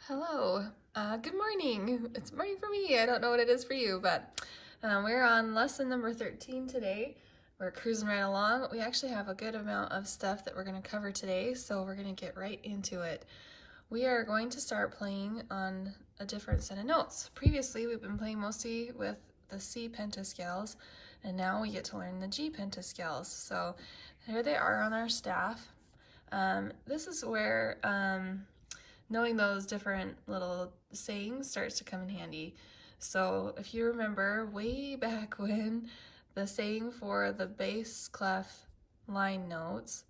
Hello. Good morning. It's morning for me. I don't know what it is for you, but we're on lesson number 13 today. We're cruising right along. We actually have a good amount of stuff that we're going to cover today, so we're going to get right into it. We are going to start playing on a different set of notes. Previously, we've been playing mostly with the C pentascales, and now we get to learn the G pentascales. So here they are on our staff. This is where knowing those different little sayings starts to come in handy. So if you remember way back when, the saying for the bass clef line notes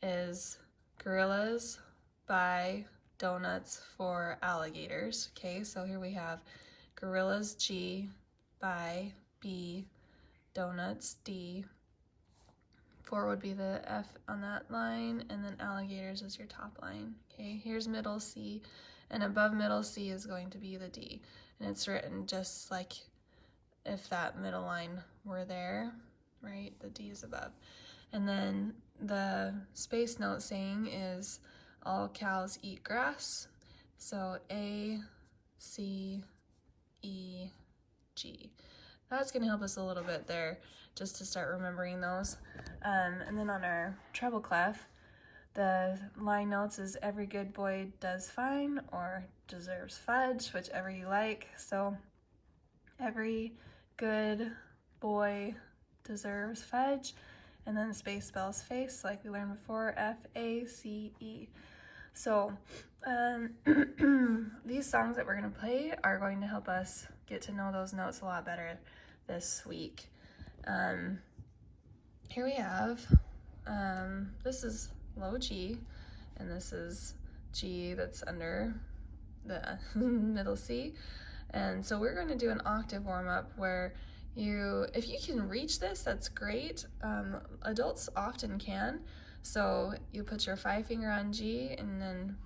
is gorillas buy donuts for alligators. Okay, so here we have gorillas G, buy B, donuts D. 4 would be the F on that line, and then alligators is your top line. Okay, here's middle C, and above middle C is going to be the D. And it's written just like if that middle line were there, right? The D is above. And then the space note saying is all cows eat grass. So A, C, E, G. That's going to help us a little bit there just to start remembering those. And then on our treble clef, the line notes is every good boy does fine or deserves fudge, whichever you like. So every good boy deserves fudge, and then space spells face like we learned before, F-A-C-E. So these songs that we're going to play are going to help us get to know those notes a lot better this week. Here we have, this is low G, and this is G that's under the middle C. And so we're going to do an octave warm-up where if you can reach this, that's great. Adults often can. So you put your 5 finger on G and then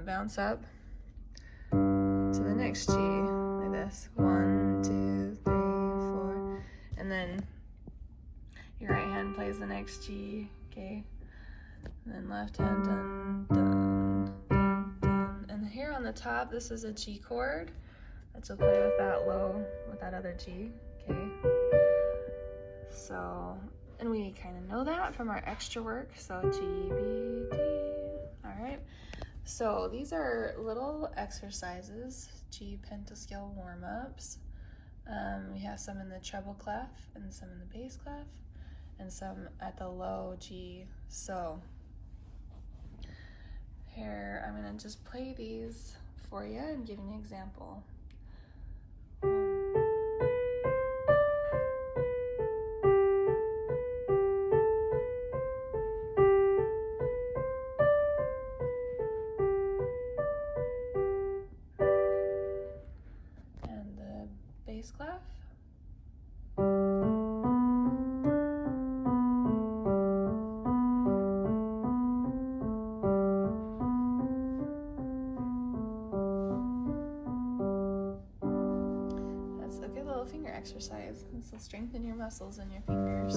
bounce up to the next G like this. 1, 2, 3, 4, and then your right hand plays the next G, okay? And then left hand, dun, dun, dun, dun. And here on the top, this is a G chord that you'll play with that low, with that other G, okay? So, and we kind of know that from our extra work, so G, B, D, all right? So these are little exercises, G pentascale warm-ups. We have some in the treble clef and some in the bass clef and some at the low G. So here, I'm gonna just play these for you and give you an example. And the bass clef. Finger exercise. This will strengthen your muscles in your fingers.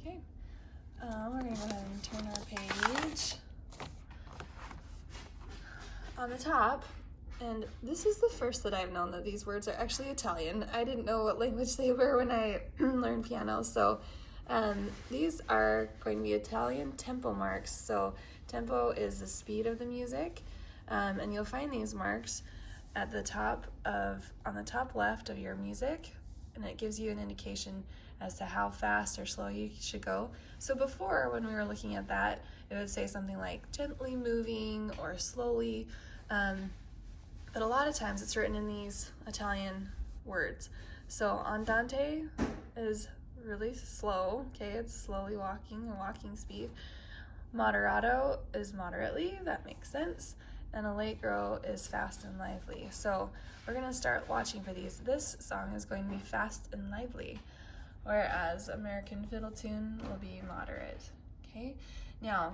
Okay, we're going to go ahead and turn our page. On the top, and this is the first that I've known that these words are actually Italian. I didn't know what language they were when I learned piano, so these are going to be Italian tempo marks. So tempo is the speed of the music, and you'll find these marks at the top on the top left of your music, and it gives you an indication as to how fast or slow you should go. So before, when we were looking at that, it would say something like gently moving or slowly, but a lot of times it's written in these Italian words. So andante is really slow, okay, it's slowly walking, a walking speed. Moderato is moderately, that makes sense. And allegro is fast and lively. So we're gonna start watching for these. This song is going to be fast and lively, whereas American Fiddle Tune will be moderate, okay? Now,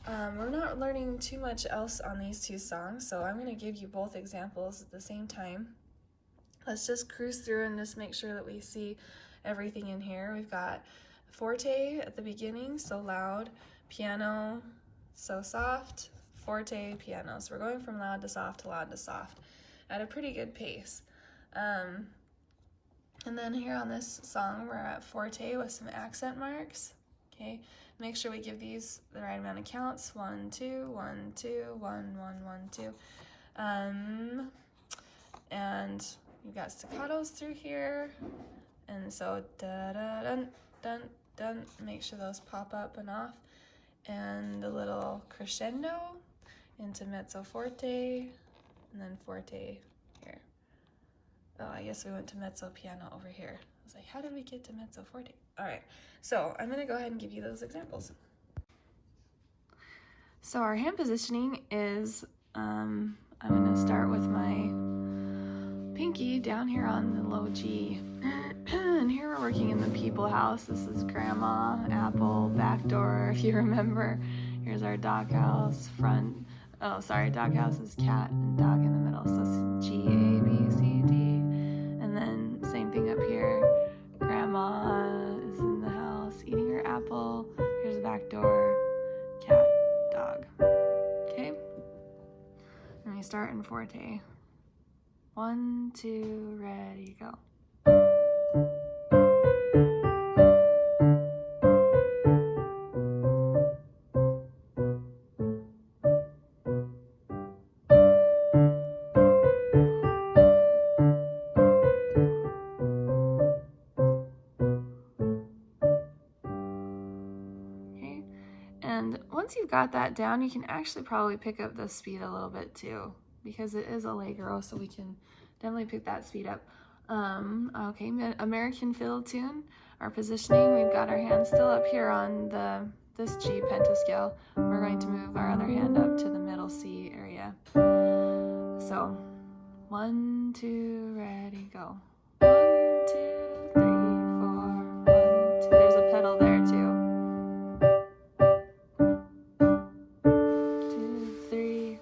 we're not learning too much else on these two songs, so I'm gonna give you both examples at the same time. let's just cruise through and just make sure that we see everything in here. We've got forte at the beginning, so loud, piano, so soft, forte, piano. So we're going from loud to soft to loud to soft at a pretty good pace. And then here on this song, we're at forte with some accent marks. Okay, make sure we give these the right amount of counts. 1, 2, 1, 2, 1, 1, 1, 2. And you've got staccatos through here. And so da da dun dun dun. Make sure those pop up and off. And a little crescendo into mezzo forte, and then forte here. Oh, I guess we went to mezzo piano over here. I was like, how did we get to mezzo forte? All right, so I'm gonna go ahead and give you those examples. So our hand positioning is, I'm gonna start with my pinky down here on the low G. And here we're working in the people house. This is grandma, apple, back door, if you remember. Here's our doghouse, front. Oh, sorry, doghouse is cat and dog in the middle. So it's G, A, B, C, D. And then same thing up here. Grandma is in the house eating her apple. Here's the back door, cat, dog. Okay? And we start in forte. 1, 2, ready, go. And once you've got that down, you can actually probably pick up the speed a little bit too, because it is allegro, so we can definitely pick that speed up. Okay, American fiddle tune. Our positioning, we've got our hand still up here on this G pentascale. We're going to move our other hand up to the middle C area. So 1, 2, ready, go. 1, 2, 3, 4, 1, 2. There's a pedal there too. 2, 3.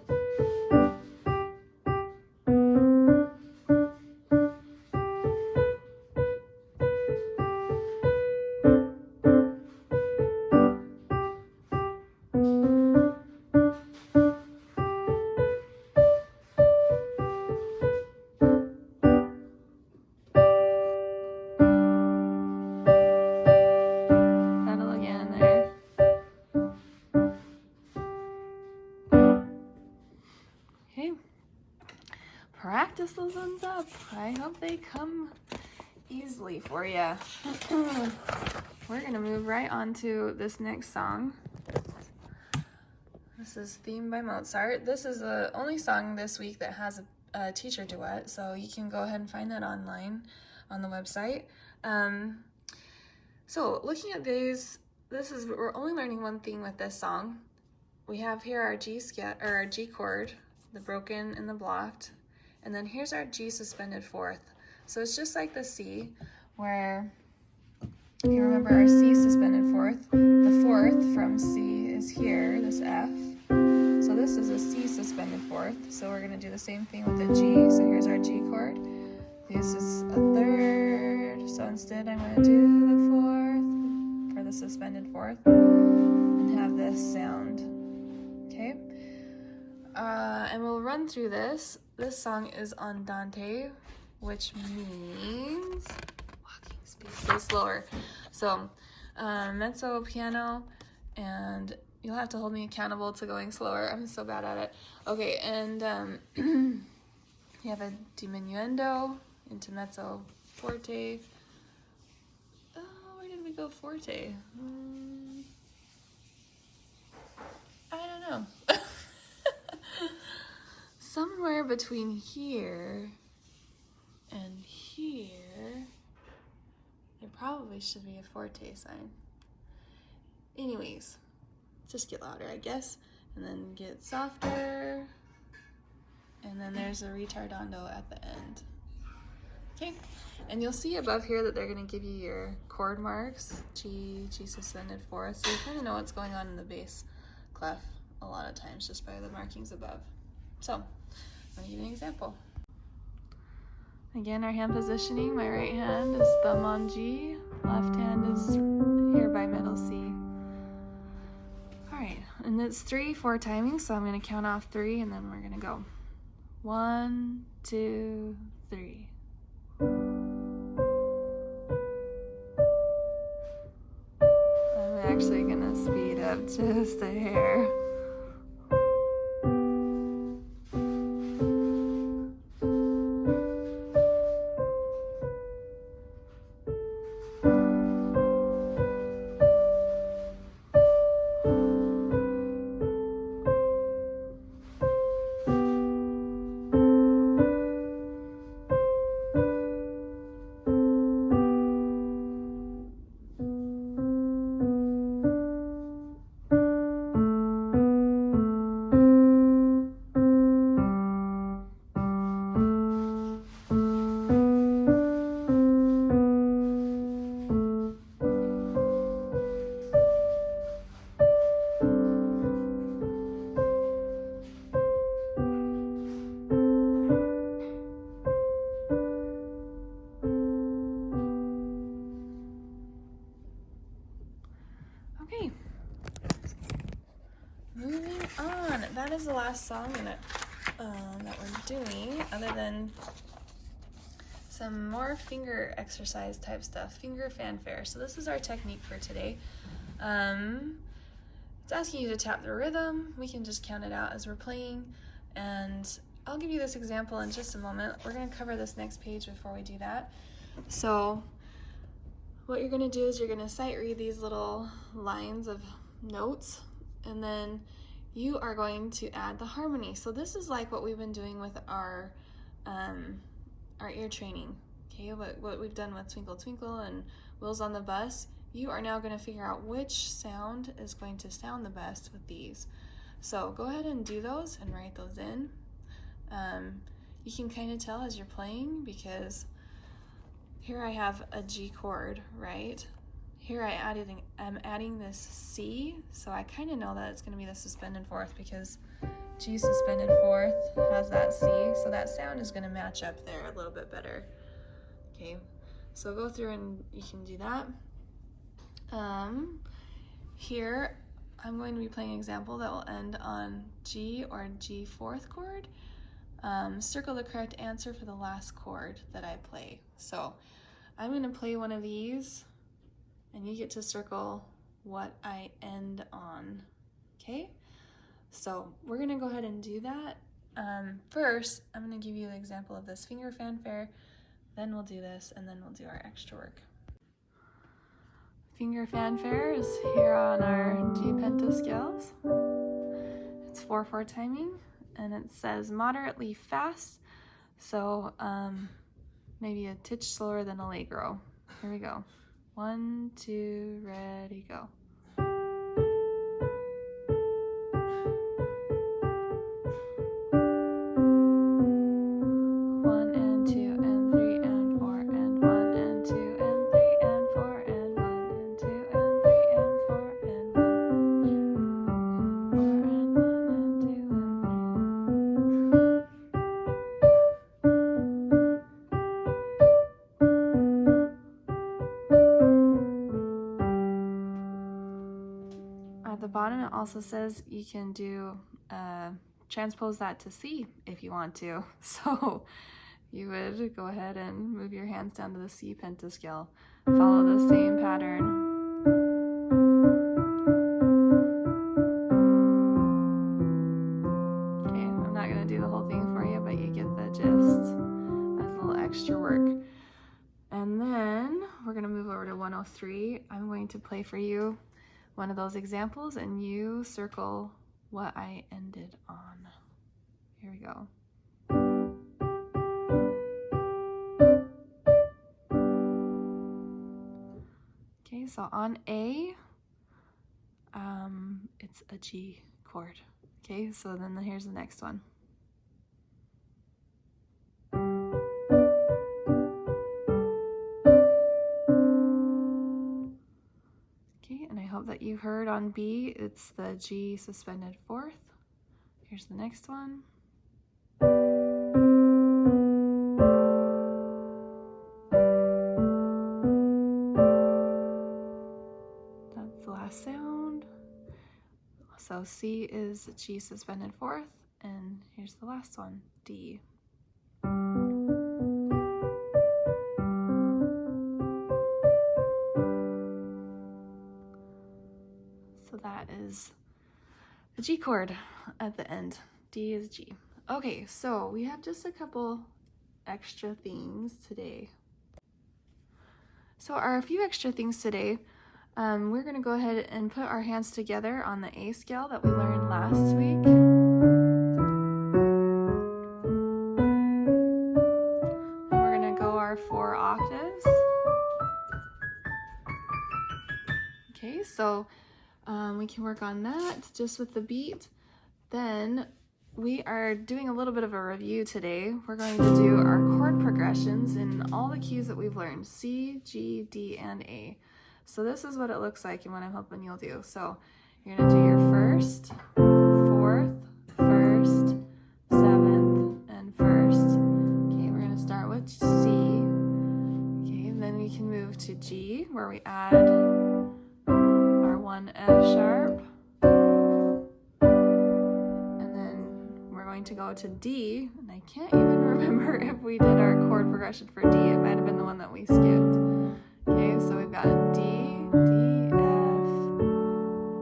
Practice those ones up. I hope they come easily for you. We're gonna move right on to this next song. This is Theme by Mozart. This is the only song this week that has a teacher duet, so you can go ahead and find that online on the website. So looking at these, we're only learning one thing with this song. We have here our G chord, the broken and the blocked. And then here's our G suspended fourth. So it's just like the C, where, if you remember our C suspended fourth, the fourth from C is here, this F. So this is a C suspended fourth. So we're gonna do the same thing with the G. So here's our G chord. This is a third. So instead I'm gonna do the fourth for the suspended fourth and have this sound, okay? And we'll run through this. This song is andante, which means walking speed, so slower. So mezzo piano, and you'll have to hold me accountable to going slower. I'm so bad at it. Okay, and you have a diminuendo into mezzo forte. Oh, where did we go forte? I don't know. Somewhere between here and here, there probably should be a forte sign. Anyways, just get louder, I guess, and then get softer, and then there's a retardando at the end. Okay, and you'll see above here that they're going to give you your chord marks, G suspended fourth, so you kind of know what's going on in the bass clef a lot of times just by the markings above. So, let me give you an example. Again, our hand positioning, my right hand is thumb on G, left hand is here by middle C. All right, and it's 3/4 timing, so I'm going to count off 3 and then we're going to go. 1, 2, 3. I'm actually going to speed up just a hair. Okay, moving on. That is the last song that we're doing, other than some more finger exercise type stuff, finger fanfare. So this is our technique for today. It's asking you to tap the rhythm. We can just count it out as we're playing, and I'll give you this example in just a moment. We're going to cover this next page before we do that. So what you're going to do is you're going to sight read these little lines of notes, and then you are going to add the harmony. So this is like what we've been doing with our ear training. Okay, what we've done with Twinkle Twinkle and Wheels on the Bus. You are now going to figure out which sound is going to sound the best with these. So go ahead and do those and write those in. You can kind of tell as you're playing, because here I have a G chord, right? Here I'm adding this C, so I kind of know that it's going to be the suspended fourth, because G suspended fourth has that C, so that sound is going to match up there a little bit better. Okay, so go through and you can do that. Here I'm going to be playing an example that will end on G or G fourth chord. Circle the correct answer for the last chord that I play. So I'm going to play one of these, and you get to circle what I end on. Okay, so we're going to go ahead and do that. First, I'm going to give you an example of this finger fanfare, then we'll do this, and then we'll do our extra work. Finger fanfare is here on our G pentascales. It's 4/4 timing, and it says moderately fast, so maybe a titch slower than allegro. Here we go. 1, 2, ready, go. 1 and 2 and 3 and 4 and 1 and 2 and 3 and 4 and 1 and 2 and 3 and 4 and 1 and 2 and 3. At the bottom it also says you can do transpose that to C if you want to. So you would go ahead and move your hands down to the C pentascale. Follow the same pattern. Okay, I'm not going to do the whole thing for you, but you get the gist as a little extra work. And then we're going to move over to 103. I'm going to play for you one of those examples, and you circle what I ended on. Here we go. Okay, so on A, it's a G chord. Okay, so then here's the next one. Okay, and I hope that you heard on B, it's the G suspended fourth. Here's the next one. So C is G suspended fourth, and here's the last one, D. So that is the G chord at the end. D is G. Okay, so we have just a couple extra things today. So a few extra things today. We're going to go ahead and put our hands together on the A scale that we learned last week. And we're going to go our 4 octaves. Okay, so we can work on that just with the beat. Then we are doing a little bit of a review today. We're going to do our chord progressions in all the keys that we've learned, C, G, D, and A. So this is what it looks like and what I'm hoping you'll do. So you're gonna do your first, fourth, first, seventh, and first. Okay, we're gonna start with C. Okay, and then we can move to G, where we add our 1 F sharp. And then we're going to go to D, and I can't even remember if we did our chord progression for D. It might have been the one that we skipped. Okay, so we've got D, D, F,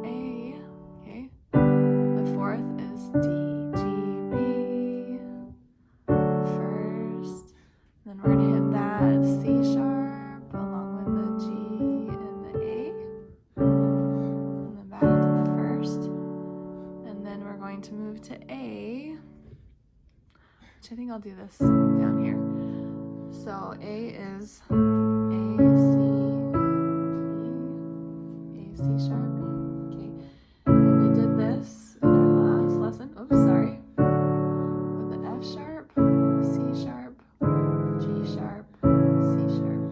A, okay. The fourth is D, G, B, first. Then we're gonna hit that C sharp along with the G and the A. And then back to the first. And then we're going to move to A, which I think I'll do this down here. So A is C sharp, okay. And we did this in our last lesson. Oops, sorry. With the F sharp, C sharp, G sharp, C sharp.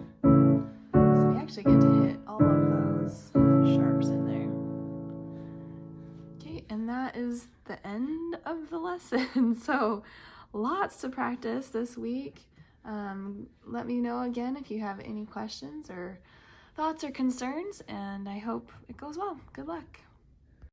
So we actually get to hit all of those sharps in there. Okay, and that is the end of the lesson. So lots to practice this week. Let me know again if you have any questions or thoughts or concerns, and I hope it goes well. Good luck.